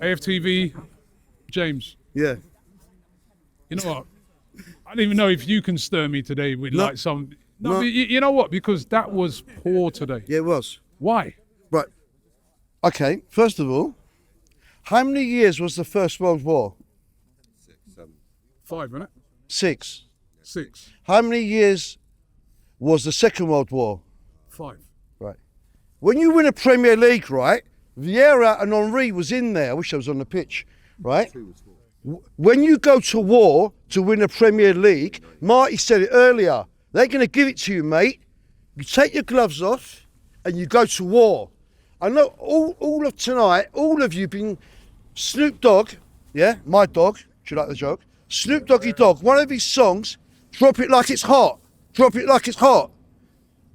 AFTV, James. Yeah. You know what? I don't even know if you can stir me today with like some. No, you know what? Because that was poor today. Yeah, it was. Why? Right. Okay, first of all, how many years was the First World War? 6, 7. 5, isn't it? 6. 6. How many years was the Second World War? 5. Right. When you win a Premier League, right, Vieira and Henry was in there. I wish I was on the pitch, right? When you go to war to win a Premier League, Marty said it earlier, they're going to give it to you, mate. You take your gloves off and you go to war. I know all of tonight, all of you been Snoop Dogg, yeah, my dog, do you like the joke? Snoop Doggy Dogg, one of his songs, Drop It Like It's Hot, Drop It Like It's Hot.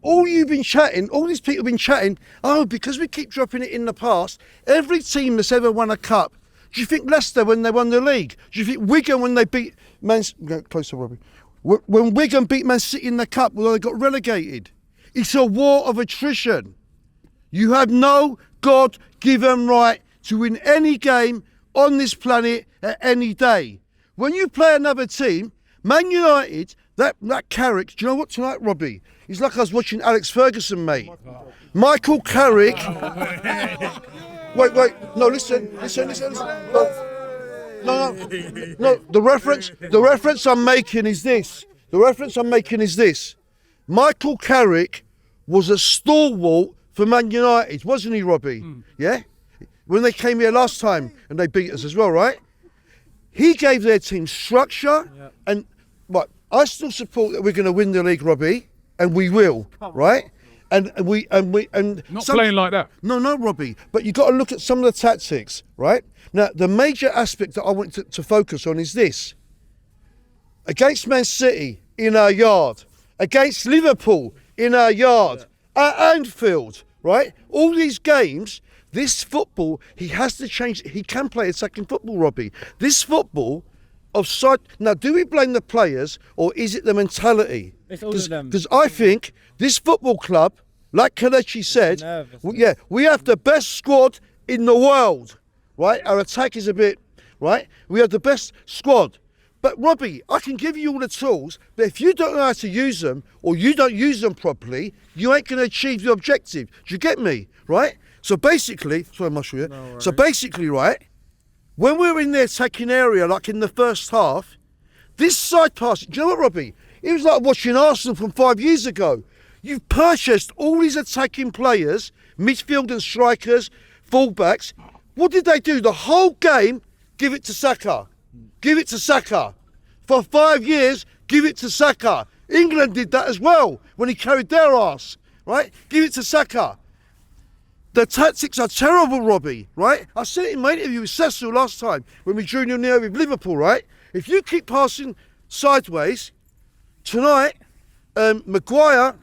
All you've been chatting, all these people have been chatting, oh, because we keep dropping it in the past, every team that's ever won a cup, do you think Leicester when they won the league? Do you think Wigan when they beat closer, Robbie. When Wigan beat Man City in the cup, well, they got relegated. It's a war of attrition. You have no God-given right to win any game on this planet at any day. When you play another team, Man United, that Carrick, do you know what tonight, Robbie? It's like I was watching Alex Ferguson, mate. Michael Carrick. Wait, no, listen. No. The reference I'm making is this. Michael Carrick was a stalwart for Man United, wasn't he, Robbie? Yeah? When they came here last time and they beat us as well, right? He gave their team structure and I still support that we're going to win the league, Robbie, and we will, right? And Not playing like that. No, Robbie. But you got to look at some of the tactics, right? Now, the major aspect that I want to focus on is this: against Man City in our yard, against Liverpool in our yard, at Anfield, right? All these games, this football, he has to change. He can play attacking football, Robbie. This football of side. Now, do we blame the players or is it the mentality? It's all of them. Because I think this football club, like Kelechi said, we have the best squad in the world, right? Our attack is a bit, right? We have the best squad. But Robbie, I can give you all the tools, but if you don't know how to use them or you don't use them properly, you ain't going to achieve your objective. Do you get me, right? So basically, sorry, Marshall, so basically, right, when we're in the attacking area, like in the first half, this side pass, do you know what, Robbie? It was like watching Arsenal from 5 years ago. You've purchased all these attacking players, midfield and strikers, fullbacks. What did they do? The whole game, give it to Saka. Give it to Saka. For 5 years, give it to Saka. England did that as well when he carried their arse, right? Give it to Saka. The tactics are terrible, Robbie, right? I said it in my interview with Cecil last time when we drew 0-0 with Liverpool, right? If you keep passing sideways, tonight, Maguire,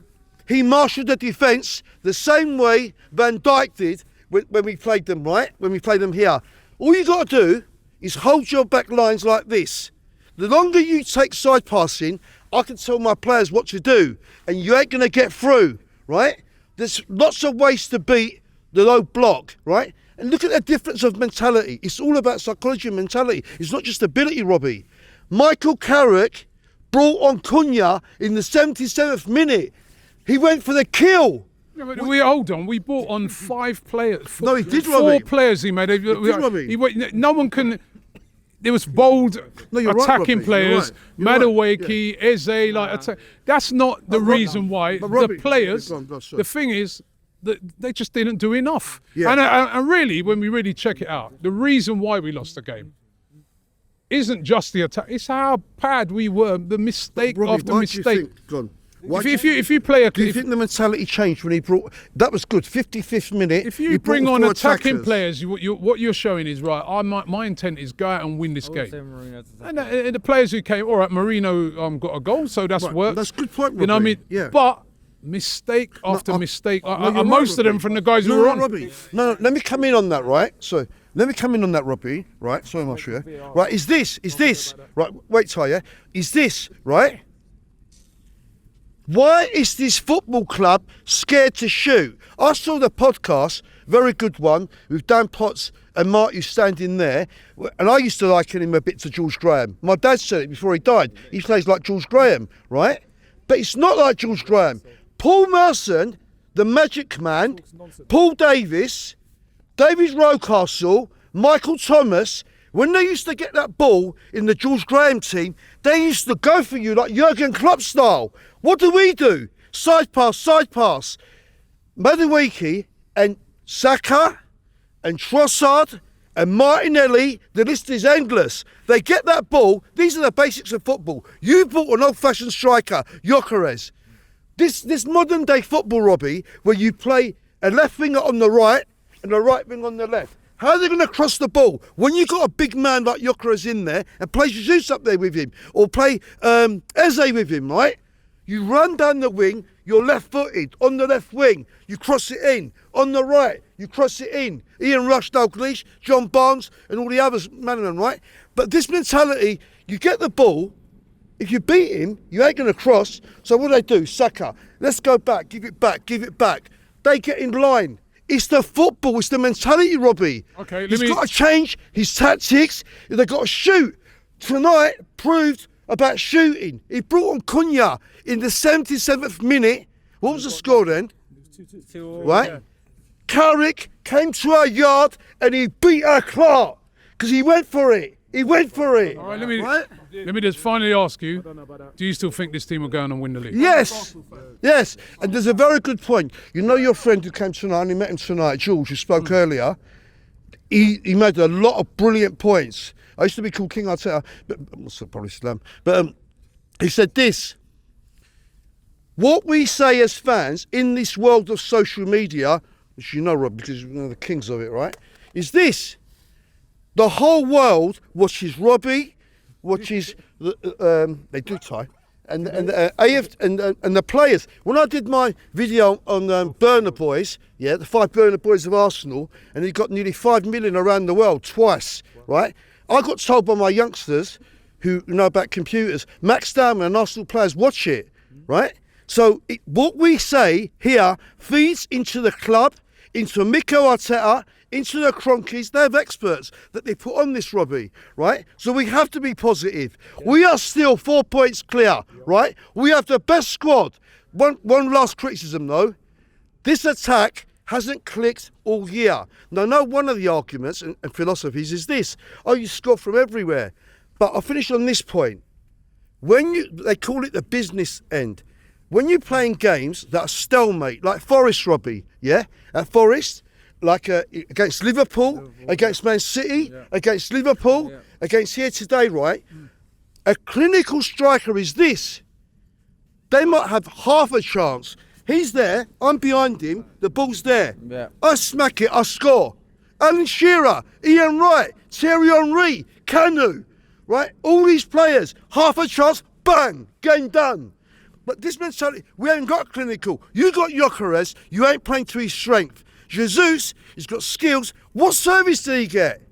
he marshalled the defence the same way Van Dijk did when we played them, right? When we played them here. All you got to do is hold your back lines like this. The longer you take side passing, I can tell my players what to do, and you ain't going to get through, right? There's lots of ways to beat the low block, right? And look at the difference of mentality. It's all about psychology and mentality. It's not just ability, Robbie. Michael Carrick brought on Cunha in the 77th minute. He went for the kill. Yeah, but hold on. We brought on 5 players. No, he did, Four Robbie. players he made. No one can. There was bold attacking players. Madueke, Eze, that's not the reason why. The players. The thing is that they just didn't do enough. Yeah. And really, when we really check it out, the reason why we lost the game isn't just the attack. It's how bad we were. The mistake after mistake. If you play do you think the mentality changed when he brought? That was good. 55th minute. If you bring on attacking players, what you're showing is right. My intent is go out and win this game. And the players who came, all right, Marino got a goal, so that's worked. That's a good point, Robbie. You know what I mean? Yeah. But mistake after mistake. Most of them from the guys who were on. Robbie. No, let me come in on that, right? So let me come in on that, Robbie. Right? Sorry, Marshall. Right? Is this? Right? Wait, Ty. Yeah. Is this right? Why is this football club scared to shoot? I saw the podcast very good one with Dan Potts and Marty standing there. And I used to liken him a bit to George Graham. My dad said it before he died. He plays like George Graham, right? But it's not like George Graham. Paul Merson, the Magic Man, Paul Davis, David Rocastle, Michael Thomas, when they used to get that ball in the George Graham team, they used to go for you like Jurgen Klopp style. What do? Side pass. Madueke and Saka and Trossard and Martinelli, the list is endless. They get that ball. These are the basics of football. You bought an old-fashioned striker, Gyökeres. This modern-day football, Robbie, where you play a left winger on the right and a right wing on the left. How are they going to cross the ball? When you've got a big man like Gyökeres in there and play Jesus up there with him, or play Eze with him, right? You run down the wing, you're left-footed, on the left wing, you cross it in. On the right, you cross it in. Ian Rush, Dalglish, John Barnes, and all the others, Manaman, right? But this mentality, you get the ball, if you beat him, you ain't going to cross. So what do? Saka, let's go back, give it back. They get in line. It's the football, it's the mentality, Robbie. Okay, He's got to change his tactics. They've got to shoot. Tonight proved about shooting. He brought on Cunha in the 77th minute. What was the score then? 2-2. Right? Yeah. Carrick came to our yard and he beat our Clark because he went for it. All right, right? let me just finally ask you, do you still think this team will go on and win the league? Yes. And there's a very good point. You know your friend who came tonight, and he met him tonight, George, who spoke earlier. He made a lot of brilliant points. I used to be called King Arteta, but probably Slam. But he said this: what we say as fans in this world of social media, which you know, Rob, because you're the kings of it, right? Is this: the whole world watches Robbie, watches they do Ty, and AF and the players. When I did my video on Burner Boys, the 5 Burner Boys of Arsenal, and he got nearly 5 million around the world twice, right? I got told by my youngsters who know about computers, Max Dowman and Arsenal players watch it, right? So what we say here feeds into the club, into Mikel Arteta, into the Cronkies. They have experts that they put on this, Robbie, right? So we have to be positive. We are still 4 points clear, right? We have the best squad. One last criticism, though. This attack hasn't clicked all year. Now, I know one of the arguments and philosophies is this: oh, you score from everywhere. But I'll finish on this point. They call it the business end. When you're playing games that are stalemate, like Forest, Robbie, at Forest, like against Liverpool, against Man City, against Liverpool, against here today, right? A clinical striker is this. They might have half a chance. He's there, I'm behind him, the ball's there. Yeah. I smack it, I score. Alan Shearer, Ian Wright, Thierry Henry, Kanu, right? All these players, half a chance, bang, game done. But this mentality, we ain't got clinical. You got Gyökeres, you ain't playing to his strength. Jesus, he's got skills. What service did he get?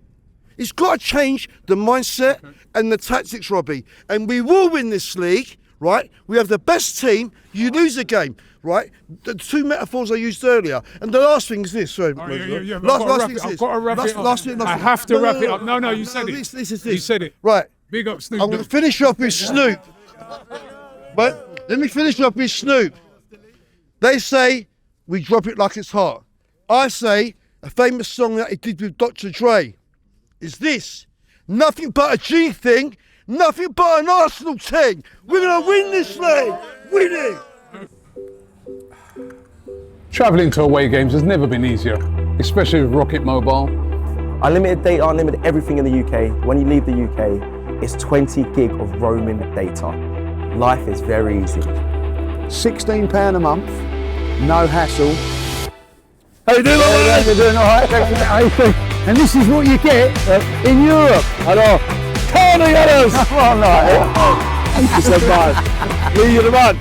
He's got to change the mindset and the tactics, Robbie. And we will win this league, right? We have the best team. You lose a game, right? The 2 metaphors I used earlier. And the last thing is this. Sorry, last thing is this. I've got to wrap it up. I have to wrap it up. No, you said it. This is this. You said it. Right. Big up Snoop. I'm going to finish off with Snoop. But let me finish off with Snoop. They say we drop it like it's hot. I say a famous song that he did with Dr. Dre is this: nothing but a G thing, nothing but an Arsenal thing. We're going to win this league. Win it. Travelling to away games has never been easier, especially with Rocket Mobile. Unlimited data, unlimited everything in the UK. When you leave the UK, it's 20 gig of roaming data. Life is very easy. £16 a month, no hassle. How you doing, mate? You're doing all right. And this is what you get in Europe. Hello. Tony Ellis. All right. It's a man. You're the man.